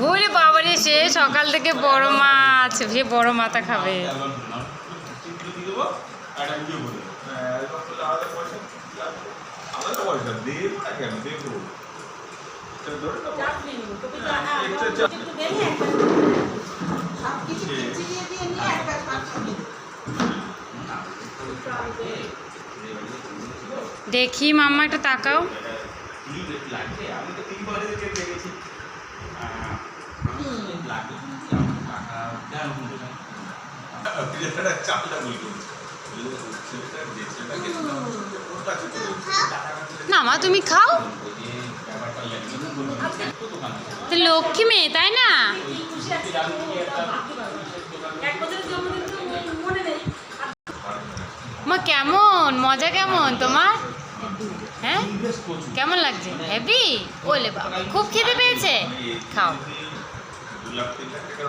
ওরে বাবারে, সে সকাল থেকে বড় মাছ, সে বড় মাথা খাবে। দেখি মাম্মা একটু তাকাও। না মা, তুমি খাও। লক্ষ্মী মেয়ে, তাই না? মা কেমন মজা, কেমন তোমার? হ্যাঁ, কেমন লাগছে? হ্যাপি? ওলে বাবা, খুব খিদে পেয়েছে, খাও।